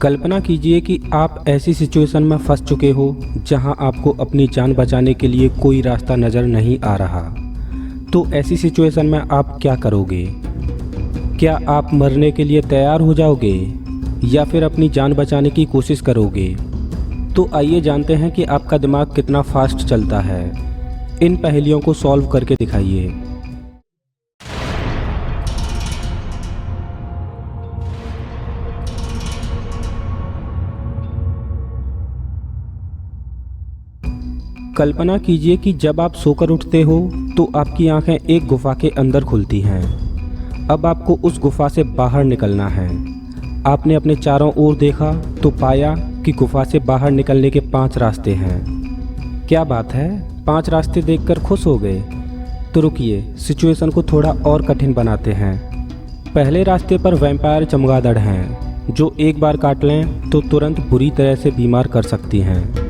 कल्पना कीजिए कि आप ऐसी सिचुएशन में फंस चुके हो जहां आपको अपनी जान बचाने के लिए कोई रास्ता नज़र नहीं आ रहा। तो ऐसी सिचुएशन में आप क्या करोगे? क्या आप मरने के लिए तैयार हो जाओगे या फिर अपनी जान बचाने की कोशिश करोगे? तो आइए जानते हैं कि आपका दिमाग कितना फास्ट चलता है। इन पहेलियों को सॉल्व करके दिखाइए। कल्पना कीजिए कि जब आप सोकर उठते हो तो आपकी आंखें एक गुफा के अंदर खुलती हैं। अब आपको उस गुफा से बाहर निकलना है। आपने अपने चारों ओर देखा तो पाया कि गुफा से बाहर निकलने के 5 रास्ते हैं। क्या बात है, 5 रास्ते देखकर खुश हो गए? तो रुकिए, सिचुएशन को थोड़ा और कठिन बनाते हैं। पहले रास्ते पर वैम्पायर चमगादड़ हैं जो एक बार काट लें तो तुरंत बुरी तरह से बीमार कर सकती हैं।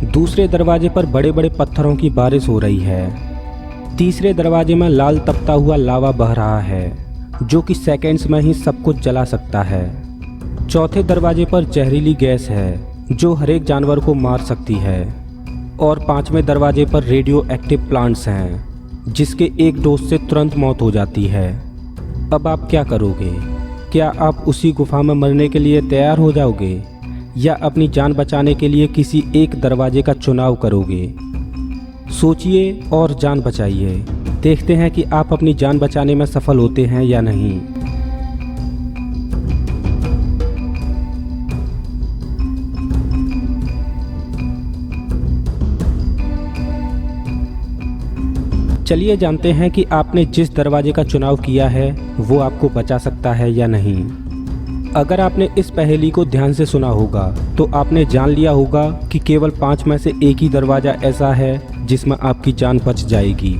दूसरे दरवाजे पर बड़े बड़े पत्थरों की बारिश हो रही है। तीसरे दरवाजे में लाल तपता हुआ लावा बह रहा है जो कि सेकंड्स में ही सब कुछ जला सकता है। चौथे दरवाजे पर जहरीली गैस है जो हर एक जानवर को मार सकती है। और 5वें दरवाजे पर रेडियो एक्टिव प्लांट्स हैं जिसके एक डोज से तुरंत मौत हो जाती है। अब आप क्या करोगे? क्या आप उसी गुफा में मरने के लिए तैयार हो जाओगे या अपनी जान बचाने के लिए किसी एक दरवाजे का चुनाव करोगे? सोचिए और जान बचाइए। देखते हैं कि आप अपनी जान बचाने में सफल होते हैं या नहीं। चलिए जानते हैं कि आपने जिस दरवाजे का चुनाव किया है वो आपको बचा सकता है या नहीं। अगर आपने इस पहेली को ध्यान से सुना होगा तो आपने जान लिया होगा कि केवल 5 में से एक ही दरवाज़ा ऐसा है जिसमें आपकी जान बच जाएगी,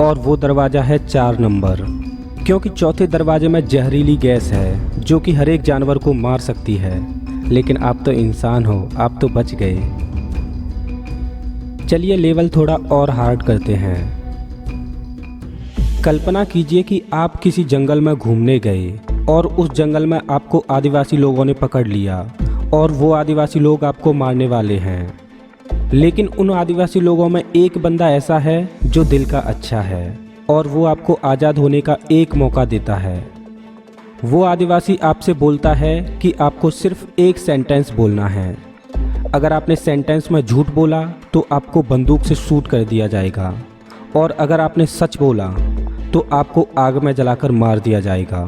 और वो दरवाज़ा है 4 नंबर। क्योंकि चौथे दरवाजे में जहरीली गैस है जो कि हर एक जानवर को मार सकती है, लेकिन आप तो इंसान हो, आप तो बच गए। चलिए लेवल थोड़ा और हार्ड करते हैं। कल्पना कीजिए कि आप किसी जंगल में घूमने गए और उस जंगल में आपको आदिवासी लोगों ने पकड़ लिया और वो आदिवासी लोग आपको मारने वाले हैं। लेकिन उन आदिवासी लोगों में एक बंदा ऐसा है जो दिल का अच्छा है और वो आपको आज़ाद होने का एक मौका देता है। वो आदिवासी आपसे बोलता है कि आपको सिर्फ एक सेंटेंस बोलना है। अगर आपने सेंटेंस में झूठ बोला तो आपको बंदूक से शूट कर दिया जाएगा, और अगर आपने सच बोला तो आपको आग में जलाकर मार दिया जाएगा।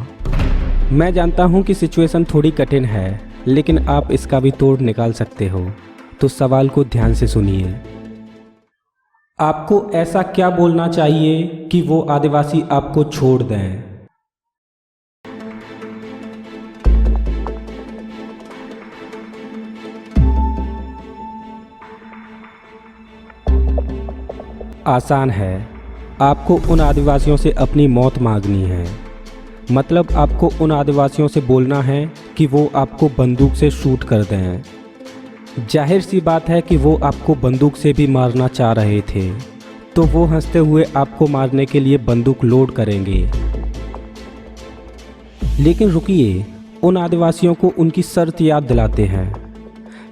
मैं जानता हूं कि सिचुएशन थोड़ी कठिन है, लेकिन आप इसका भी तोड़ निकाल सकते हो। तो सवाल को ध्यान से सुनिए। आपको ऐसा क्या बोलना चाहिए कि वो आदिवासी आपको छोड़ दें? आसान है। आपको उन आदिवासियों से अपनी मौत मांगनी है। मतलब आपको उन आदिवासियों से बोलना है कि वो आपको बंदूक से शूट कर दें। जाहिर सी बात है कि वो आपको बंदूक से भी मारना चाह रहे थे, तो वो हंसते हुए आपको मारने के लिए बंदूक लोड करेंगे। लेकिन रुकिए, उन आदिवासियों को उनकी शर्त याद दिलाते हैं।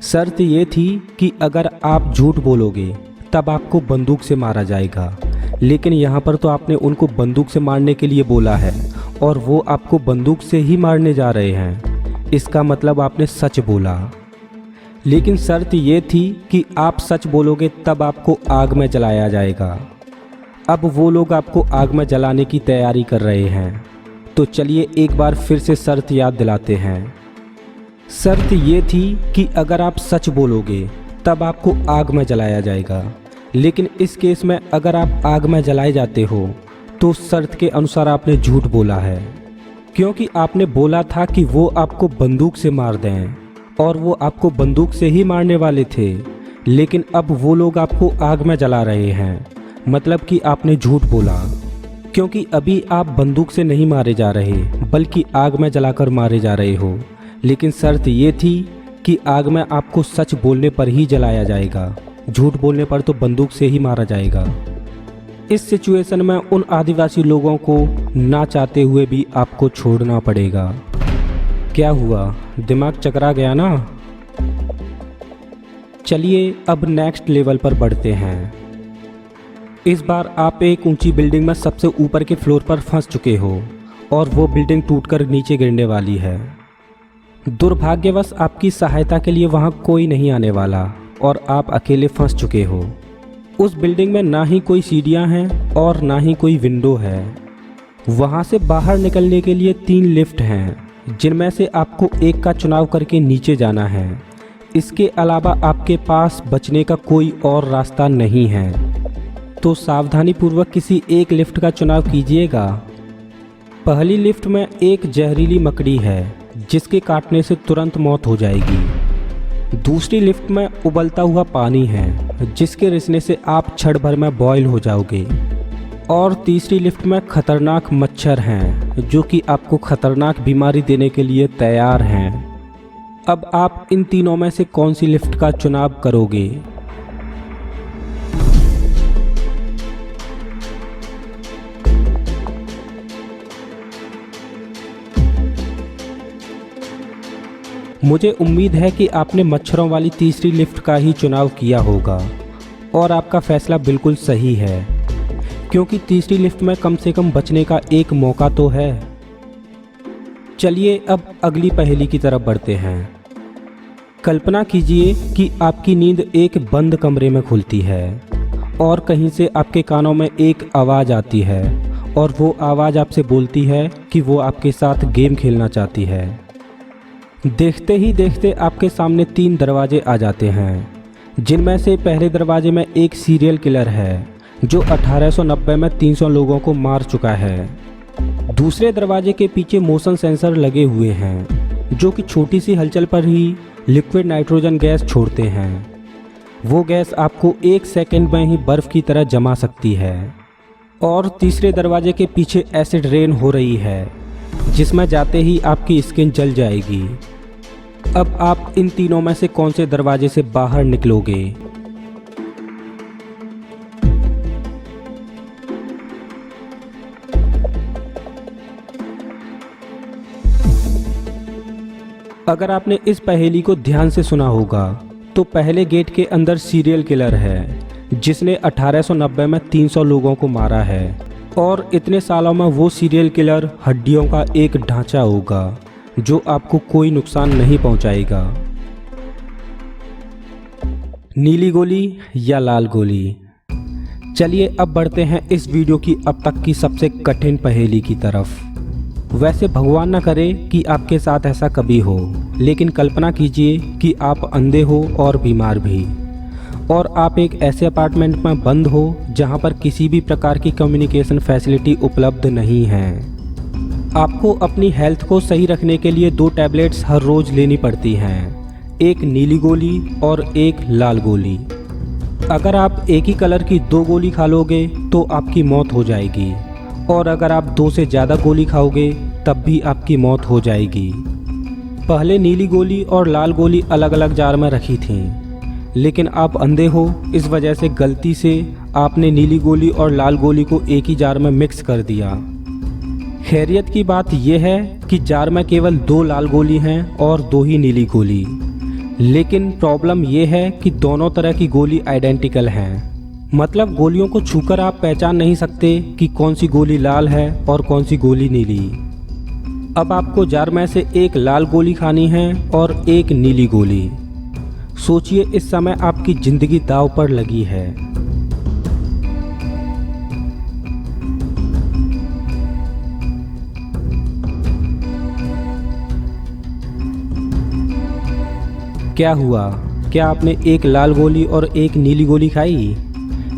शर्त ये थी कि अगर आप झूठ बोलोगे तब आपको बंदूक से मारा जाएगा। लेकिन यहाँ पर तो आपने उनको बंदूक से मारने के लिए बोला है और वो आपको बंदूक से ही मारने जा रहे हैं। इसका मतलब आपने सच बोला। लेकिन शर्त ये थी कि आप सच बोलोगे तब आपको आग में जलाया जाएगा। अब वो लोग आपको आग में जलाने की तैयारी कर रहे हैं। तो चलिए एक बार फिर से शर्त याद दिलाते हैं। शर्त ये थी कि अगर आप सच बोलोगे तब आपको आग में जलाया जाएगा। लेकिन इस केस में अगर आप आग में जलाए जाते हो तो शर्त के अनुसार आपने झूठ बोला है, क्योंकि आपने बोला था कि वो आपको बंदूक से मार दें, और वो आपको बंदूक से ही मारने वाले थे। लेकिन अब वो लोग आपको आग में जला रहे हैं, मतलब कि आपने झूठ बोला। क्योंकि अभी आप बंदूक से नहीं मारे जा रहे बल्कि आग में जलाकर मारे जा रहे हो। लेकिन शर्त ये थी कि आग में आपको सच बोलने पर ही जलाया जाएगा, झूठ बोलने पर तो बंदूक से ही मारा जाएगा। इस सिचुएशन में उन आदिवासी लोगों को ना चाहते हुए भी आपको छोड़ना पड़ेगा। क्या हुआ, दिमाग चकरा गया ना? चलिए अब नेक्स्ट लेवल पर बढ़ते हैं। इस बार आप एक ऊंची बिल्डिंग में सबसे ऊपर के फ्लोर पर फंस चुके हो और वो बिल्डिंग टूटकर नीचे गिरने वाली है। दुर्भाग्यवश आपकी सहायता के लिए वहाँ कोई नहीं आने वाला और आप अकेले फंस चुके हो। उस बिल्डिंग में ना ही कोई सीढ़ियाँ हैं और ना ही कोई विंडो है। वहाँ से बाहर निकलने के लिए 3 लिफ्ट हैं, जिनमें से आपको एक का चुनाव करके नीचे जाना है। इसके अलावा आपके पास बचने का कोई और रास्ता नहीं है, तो सावधानीपूर्वक किसी एक लिफ्ट का चुनाव कीजिएगा। पहली लिफ्ट में एक जहरीली मकड़ी है जिसके काटने से तुरंत मौत हो जाएगी। दूसरी लिफ्ट में उबलता हुआ पानी है जिसके रिसने से आप क्षण भर में बॉयल हो जाओगे। और तीसरी लिफ्ट में खतरनाक मच्छर हैं जो कि आपको खतरनाक बीमारी देने के लिए तैयार हैं। अब आप इन तीनों में से कौन सी लिफ्ट का चुनाव करोगे? मुझे उम्मीद है कि आपने मच्छरों वाली तीसरी लिफ्ट का ही चुनाव किया होगा और आपका फैसला बिल्कुल सही है, क्योंकि तीसरी लिफ्ट में कम से कम बचने का एक मौका तो है। चलिए अब अगली पहेली की तरफ बढ़ते हैं। कल्पना कीजिए कि आपकी नींद एक बंद कमरे में खुलती है और कहीं से आपके कानों में एक आवाज़ आती है और वो आवाज़ आपसे बोलती है कि वो आपके साथ गेम खेलना चाहती है। देखते ही देखते आपके सामने 3 दरवाजे आ जाते हैं, जिनमें से पहले दरवाजे में एक सीरियल किलर है जो 1890 में 300 लोगों को मार चुका है। दूसरे दरवाजे के पीछे मोशन सेंसर लगे हुए हैं जो कि छोटी सी हलचल पर ही लिक्विड नाइट्रोजन गैस छोड़ते हैं। वो गैस आपको 1 सेकंड में ही बर्फ़ की तरह जमा सकती है। और तीसरे दरवाजे के पीछे एसिड रेन हो रही है जिसमें जाते ही आपकी स्किन जल जाएगी। अब आप इन तीनों में से कौन से दरवाजे से बाहर निकलोगे? अगर आपने इस पहेली को ध्यान से सुना होगा तो पहले गेट के अंदर सीरियल किलर है जिसने 1890 में 300 लोगों को मारा है और इतने सालों में वो सीरियल किलर हड्डियों का एक ढांचा होगा जो आपको कोई नुकसान नहीं पहुंचाएगा। नीली गोली या लाल गोली? चलिए अब बढ़ते हैं इस वीडियो की अब तक की सबसे कठिन पहेली की तरफ। वैसे भगवान ना करे कि आपके साथ ऐसा कभी हो, लेकिन कल्पना कीजिए कि आप अंधे हो और बीमार भी, और आप एक ऐसे अपार्टमेंट में बंद हो जहां पर किसी भी प्रकार की कम्युनिकेशन फैसिलिटी उपलब्ध नहीं है। आपको अपनी हेल्थ को सही रखने के लिए 2 टैबलेट्स हर रोज़ लेनी पड़ती हैं, एक नीली गोली और एक लाल गोली। अगर आप एक ही कलर की 2 गोली खा लोगे तो आपकी मौत हो जाएगी, और अगर आप 2 से ज़्यादा गोली खाओगे तब भी आपकी मौत हो जाएगी। पहले नीली गोली और लाल गोली अलग अलग जार में रखी थीं, लेकिन आप अंधे हो, इस वजह से गलती से आपने नीली गोली और लाल गोली को एक ही जार में मिक्स कर दिया। खैरियत की बात यह है कि जार में केवल 2 लाल गोली हैं और 2 ही नीली गोली, लेकिन प्रॉब्लम यह है कि दोनों तरह की गोली आइडेंटिकल हैं। मतलब गोलियों को छूकर आप पहचान नहीं सकते कि कौन सी गोली लाल है और कौन सी गोली नीली। अब आपको जार में से एक लाल गोली खानी है और एक नीली गोली। सोचिए इस समय आपकी ज़िंदगी दांव पर लगी है। क्या हुआ? क्या आपने एक लाल गोली और एक नीली गोली खाई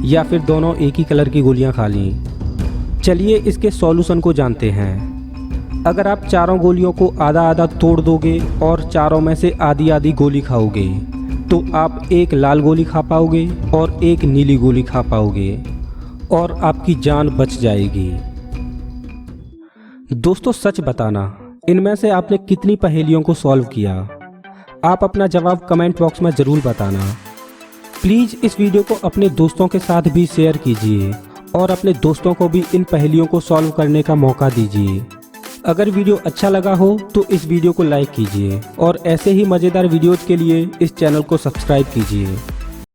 या फिर दोनों एक ही कलर की गोलियां खा लीं? चलिए इसके सॉल्यूशन को जानते हैं। अगर आप चारों गोलियों को आधा आधा तोड़ दोगे और चारों में से आधी आधी गोली खाओगे तो आप एक लाल गोली खा पाओगे और एक नीली गोली खा पाओगे और आपकी जान बच जाएगी। दोस्तों सच बताना, इनमें से आपने कितनी पहेलियों को सॉल्व किया? आप अपना जवाब कमेंट बॉक्स में ज़रूर बताना। प्लीज़ इस वीडियो को अपने दोस्तों के साथ भी शेयर कीजिए और अपने दोस्तों को भी इन पहेलियों को सॉल्व करने का मौका दीजिए। अगर वीडियो अच्छा लगा हो तो इस वीडियो को लाइक कीजिए और ऐसे ही मज़ेदार वीडियोज़ के लिए इस चैनल को सब्सक्राइब कीजिए।